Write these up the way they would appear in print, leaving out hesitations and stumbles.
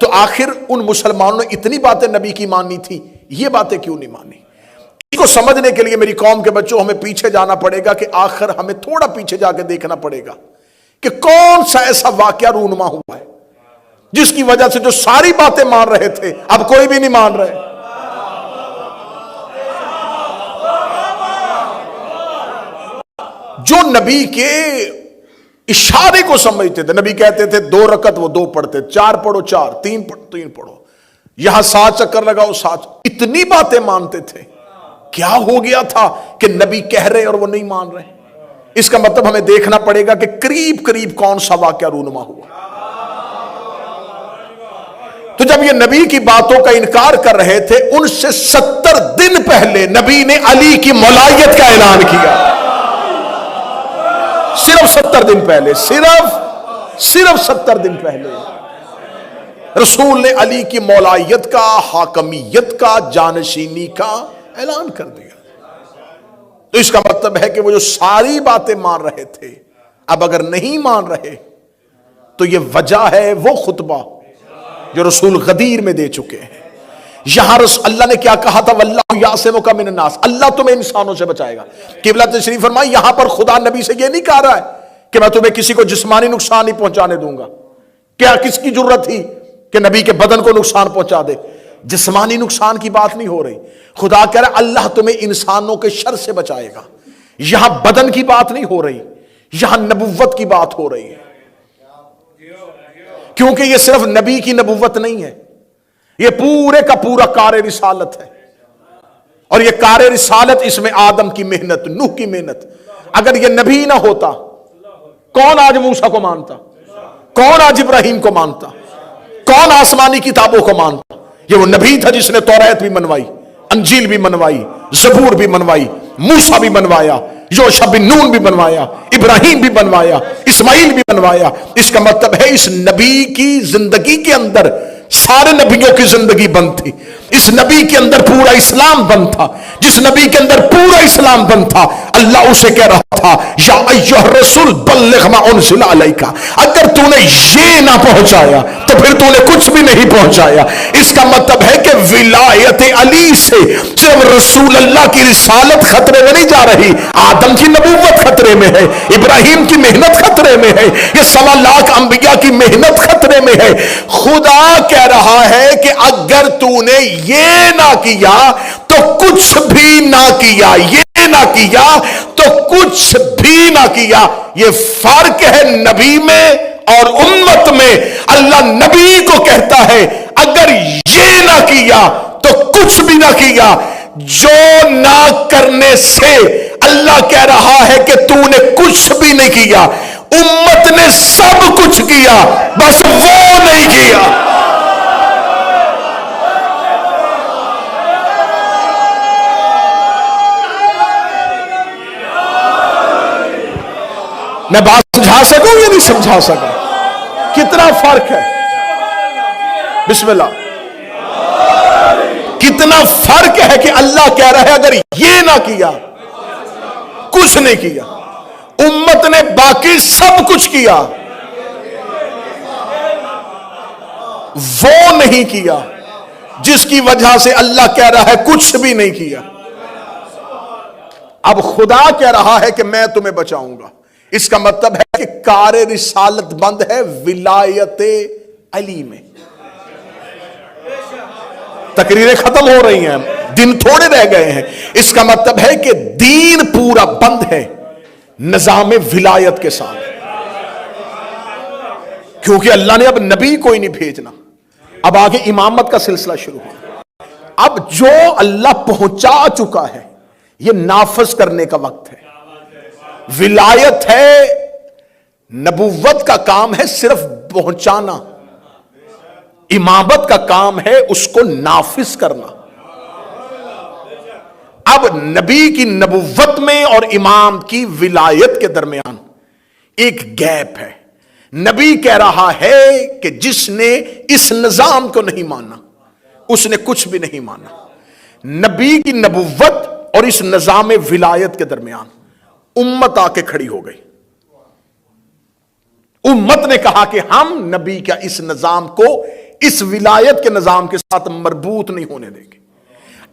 تو آخر ان مسلمانوں نے اتنی باتیں نبی کی مانی تھی، یہ باتیں کیوں نہیں مانی؟ اس کو سمجھنے کے لیے میری قوم کے بچوں ہمیں پیچھے جانا پڑے گا، کہ آخر ہمیں تھوڑا پیچھے جا کے دیکھنا پڑے گا کہ کون سا ایسا واقعہ رونما ہوا ہے جس کی وجہ سے جو ساری باتیں مان رہے تھے اب کوئی بھی نہیں مان رہے۔ جو نبی کے اشارے کو سمجھتے تھے، نبی کہتے تھے 2 رکعت، وہ 2 پڑھتے، 4 پڑھو 4، 3 پڑھو، یہاں 7 چکر لگاؤ 7، اتنی باتیں مانتے تھے۔ کیا ہو گیا تھا کہ نبی کہہ رہے اور وہ نہیں مان رہے؟ اس کا مطلب ہمیں دیکھنا پڑے گا کہ قریب قریب کون سا واقعہ رونما ہوا۔ تو جب یہ نبی کی باتوں کا انکار کر رہے تھے، ان سے 70 دن پہلے نبی نے علی کی مولایت کا اعلان کیا۔ صرف 70 دن پہلے، صرف 70 دن پہلے رسول نے علی کی مولایت کا، حاکمیت کا، جانشینی کا اعلان کر دیا۔ تو اس کا مطلب ہے کہ وہ جو ساری باتیں مان رہے تھے اب اگر نہیں مان رہے تو یہ وجہ ہے وہ خطبہ جو رسول غدیر میں دے چکے ہیں۔ یہاں اللہ نے کیا کہا تھا؟ واللہ یعصمک من الناس، اللہ تمہیں انسانوں سے بچائے گا۔ قبلہ تشریف فرمائی، یہاں پر خدا نبی سے یہ نہیں کہہ رہا ہے کہ میں تمہیں کسی کو جسمانی نقصان نہیں پہنچانے دوں گا۔ کیا کس کی جرت تھی کہ نبی کے بدن کو نقصان پہنچا دے؟ جسمانی نقصان کی بات نہیں ہو رہی، خدا کہہ رہا ہے اللہ تمہیں انسانوں کے شر سے بچائے گا۔ یہاں بدن کی بات نہیں ہو رہی، یہاں نبوت کی بات ہو رہی ہے، کیونکہ یہ صرف نبی کی نبوت نہیں ہے، یہ پورے کا پورا کار رسالت ہے۔ اور یہ کار رسالت، اس میں آدم کی محنت، نوح کی محنت۔ اگر یہ نبی نہ ہوتا، کون آج موسیٰ کو مانتا؟ کون آج ابراہیم کو مانتا؟ کون آسمانی کتابوں کو مانتا؟ یہ وہ نبی تھا جس نے توریت بھی منوائی، انجیل بھی منوائی، زبور بھی منوائی، موسیٰ بھی منوایا، یوشع بن نون بھی بنوایا، ابراہیم بھی بنوایا، اسماعیل بھی بنوایا۔ اس کا مطلب ہے اس نبی کی زندگی کے اندر سارے نبیوں کی زندگی بند تھی، اس نبی کے اندر پورا اسلام بند تھا۔ جس نبی کے اندر پورا اسلام بند تھا، اللہ اسے کہہ رہا تھا یا ایھا الرسول بلغ ما انزل علیک، اگر تو نے یہ نہ پہنچایا تو پھر تو نے کچھ بھی نہیں پہنچایا۔ اس کا مطلب ہے کہ ولایت علی سے صرف رسول اللہ کی رسالت خطرے میں نہیں جا رہی، آدم کی نبوت خطرے میں ہے، ابراہیم کی محنت خطرے میں ہے، یہ 1.25 لاکھ انبیاء کی محنت خطرے میں ہے۔ خدا کہہ رہا ہے کہ اگر تو نے یہ نہ کیا تو کچھ بھی نہ کیا، یہ نہ کیا تو کچھ بھی نہ کیا۔ یہ فرق ہے نبی میں اور امت میں۔ اللہ نبی کو کہتا ہے اگر یہ نہ کیا تو کچھ بھی نہ کیا۔ جو نہ کرنے سے اللہ کہہ رہا ہے کہ تو نے کچھ بھی نہیں کیا، امت نے سب کچھ کیا، بس وہ نہیں کیا۔ میں بات سمجھا سکوں یا نہیں سمجھا سکا؟ کتنا فرق ہے؟ بسم اللہ۔ کتنا فرق ہے کہ اللہ کہہ رہا ہے اگر یہ نہ کیا، کچھ نہیں کیا، امت نے باقی سب کچھ کیا، وہ نہیں کیا جس کی وجہ سے اللہ کہہ رہا ہے کچھ بھی نہیں کیا۔ اب خدا کہہ رہا ہے کہ میں تمہیں بچاؤں گا۔ اس کا مطلب ہے کہ کار رسالت بند ہے ولایت علی میں۔ تقریریں ختم ہو رہی ہیں، دن تھوڑے رہ گئے ہیں۔ اس کا مطلب ہے کہ دین پورا بند ہے نظام ولایت کے ساتھ، کیونکہ اللہ نے اب نبی کوئی نہیں بھیجنا، اب آگے امامت کا سلسلہ شروع ہو۔ اب جو اللہ پہنچا چکا ہے یہ نافذ کرنے کا وقت ہے۔ ولایت ہے، نبوت کا کام ہے صرف پہنچانا، امامت کا کام ہے اس کو نافذ کرنا۔ اب نبی کی نبوت میں اور امام کی ولایت کے درمیان ایک گیپ ہے۔ نبی کہہ رہا ہے کہ جس نے اس نظام کو نہیں مانا اس نے کچھ بھی نہیں مانا۔ نبی کی نبوت اور اس نظام ولایت کے درمیان امت آ کے کھڑی ہو گئی۔ امت نے کہا کہ ہم نبی کا اس نظام کو اس ولایت کے نظام کے ساتھ مربوط نہیں ہونے دیں گے۔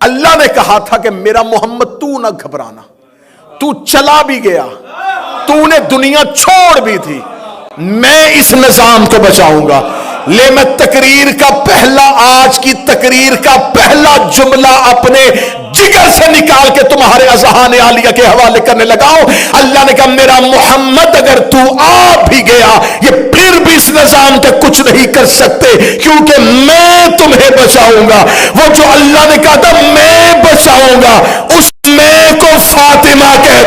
اللہ نے کہا تھا کہ میرا محمد تو نہ گھبرانا، تو چلا بھی گیا، تو نے دنیا چھوڑ بھی تھی، میں اس نظام کو بچاؤں گا۔ لے میں تقریر کا پہلا، آج کی تقریر کا پہلا جملہ اپنے جگر سے نکال کے تمہارے اذہان عالیہ کے حوالے کرنے لگاؤ۔ اللہ نے کہا میرا محمد اگر تو آ بھی گیا یہ پھر بھی اس نظام کے کچھ نہیں کر سکتے، کیونکہ میں تمہیں بچاؤں گا۔ وہ جو اللہ نے کہا تھا میں بچاؤں گا، اس میں کو فاطمہ کہتے